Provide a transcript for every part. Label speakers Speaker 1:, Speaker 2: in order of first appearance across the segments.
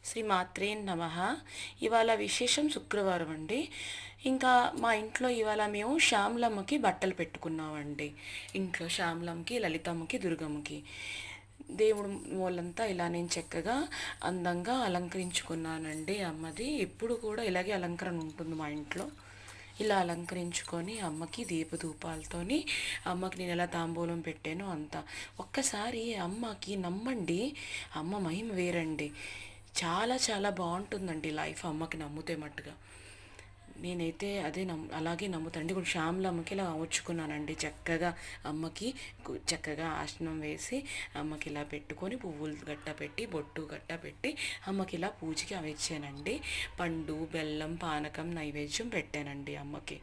Speaker 1: శ్రీ మాత్రే నమః. ఇవాళ విశేషం శుక్రవారం అండి. ఇంకా మా ఇంట్లో ఇవాళ మేము శ్యామలమ్మకి బట్టలు పెట్టుకున్నామండి. ఇంట్లో శ్యామలమ్మకి, లలితమ్మకి, దుర్గమ్మకి దేవుడు వాళ్ళంతా ఇలా నేను చక్కగా అందంగా అలంకరించుకున్నానండి. అమ్మది ఎప్పుడు కూడా ఇలాగే అలంకరణ ఉంటుంది మా ఇంట్లో. ఇలా అలంకరించుకొని అమ్మకి దీపధూపాలతోని అమ్మకి నేను ఎలా తాంబూలం పెట్టానో అంత. ఒక్కసారి అమ్మకి నమ్మండి, అమ్మ మహిమ వేరండి. చాలా చాలా బాగుంటుందండి లైఫ్ అమ్మకి నమ్ముతే మట్టుగా. నేనైతే అదే అలాగే నమ్ముతానండి. ఇప్పుడు శ్యామలమ్మకి ఇలా ఉంచుకున్నానండి చక్కగా. అమ్మకి చక్కగా ఆసనం వేసి అమ్మకి ఇలా పెట్టుకొని పువ్వులు గట్ట పెట్టి బొట్టు గట్ట పెట్టి అమ్మకి ఇలా పూజకి అవి ఇచ్చానండి. పండు, బెల్లం, పానకం నైవేద్యం పెట్టానండి అమ్మకి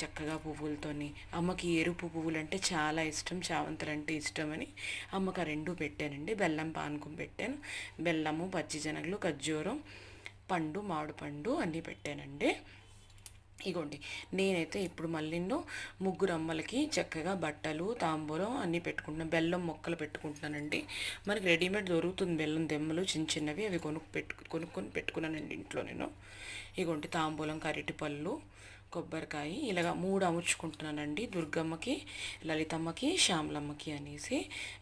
Speaker 1: చక్కగా పువ్వులతోని. అమ్మకి ఎరుపు పువ్వులు అంటే చాలా ఇష్టం, చామంతులు అంటే ఇష్టమని అమ్మకి ఆ రెండు పెట్టానండి. బెల్లం పానకం పెట్టాను, బెల్లము, పచ్చిశనగలు, ఖర్జూరం, పండు, మామిడి పండు అన్నీ పెట్టానండి. ఇగోండి నేనైతే ఇప్పుడు మళ్ళీ ముగ్గురు అమ్మలకి చక్కగా బట్టలు, తాంబూలం అన్నీ పెట్టుకుంటున్నాను. బెల్లం మొక్కలు పెట్టుకుంటున్నానండి. మనకి రెడీమేడ్ దొరుకుతుంది బెల్లం దెమ్మలు చిన్న చిన్నవి, అవి కొనుక్కొని పెట్టుకున్నానండి ఇంట్లో నేను. ఇగోండి తాంబూలం, కరిటిపళ్ళు, కొబ్బరికాయ ఇలాగ 3 అమర్చుకుంటున్నానండి. దుర్గమ్మకి, లలితమ్మకి, శ్యామలమ్మకి అనేసి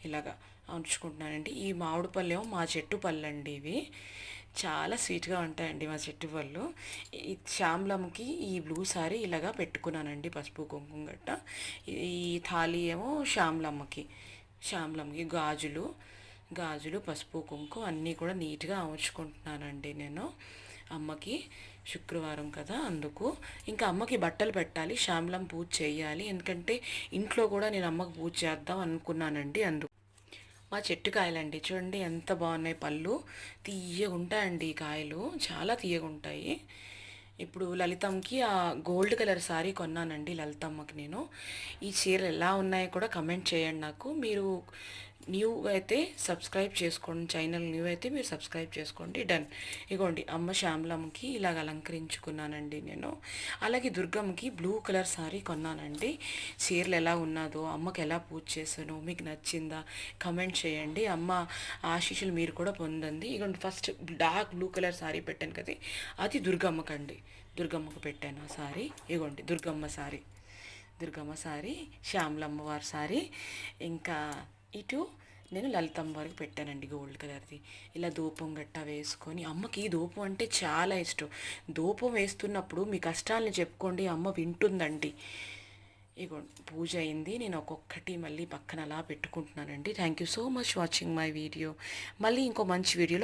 Speaker 1: ఇలాగ అమర్చుకుంటున్నానండి. ఈ మామిడి పళ్ళు ఏమో మా చెట్టు పళ్ళు అండి. ఇవి చాలా స్వీట్గా ఉంటాయండి మా చెట్టు పళ్ళు. ఈ శ్యామలమ్మకి ఈ బ్లూ సారీ ఇలాగా పెట్టుకున్నానండి, పసుపు కుంకుమ గట్ట. ఈ థాలీ ఏమో శ్యామలమ్మకి గాజులు, పసుపు కుంకుమ అన్నీ కూడా నీట్గా అమర్చుకుంటున్నానండి నేను అమ్మకి. శుక్రవారం కదా అందుకు. ఇంకా అమ్మకి బట్టలు పెట్టాలి, శ్యామలం పూజ చేయాలి. ఎందుకంటే ఇంట్లో కూడా నేను అమ్మకి పూజ చేద్దాం అనుకున్నానండి అందుకు. మా చెట్టు కాయలండి చూడండి ఎంత బాగున్నాయి, పళ్ళు తీయగా ఉంటాయండి. ఈ కాయలు చాలా తీయగా ఉంటాయి. ఇప్పుడు లలితమ్మకి ఆ గోల్డ్ కలర్ శారీ కొన్నానండి లలితమ్మకి నేను. ఈ చీరలు ఎలా ఉన్నాయో కూడా కమెంట్ చేయండి నాకు. మీరు న్యూ అయితే సబ్స్క్రైబ్ చేసుకోండి, ఛానల్ న్యూ అయితే మీరు సబ్స్క్రైబ్ చేసుకోండి. డన్. ఇగోండి అమ్మ శ్యామలమ్మకి ఇలాగ అలంకరించుకున్నానండి నేను. అలాగే దుర్గమ్మకి బ్లూ కలర్ శారీ కొన్నానండి. చీరలు ఎలా ఉన్నదో, అమ్మకి ఎలా పూజ చేశానో మీకు నచ్చిందా కమెంట్ చేయండి. అమ్మ ఆశీస్సులు మీరు కూడా పొందండి. ఇగోండి first dark blue colour sari పెట్టాను కదా, అది దుర్గమ్మకండి. దుర్గమ్మకు పెట్టాను ఆ శారీ. ఇగోండి దుర్గమ్మ శారీ, శ్యామలమ్మ వారి శారీ. ఇంకా ఇటు నేను లలితమ్మ వారికి పెట్టానండి గోల్డ్ కలర్ది. ఇలా ధూపం గట్టా వేసుకొని, అమ్మకి ధూపం అంటే చాలా ఇష్టం. ధూపం వేస్తున్నప్పుడు మీ కష్టాలని చెప్పుకోండి, అమ్మ వింటుందండి. ఇగో పూజ అయింది. నేను ఒక్కొక్కటి మళ్ళీ పక్కన అలా పెట్టుకుంటున్నానండి. Thank you so much watching my video. మళ్ళీ ఇంకో మంచి వీడియోలో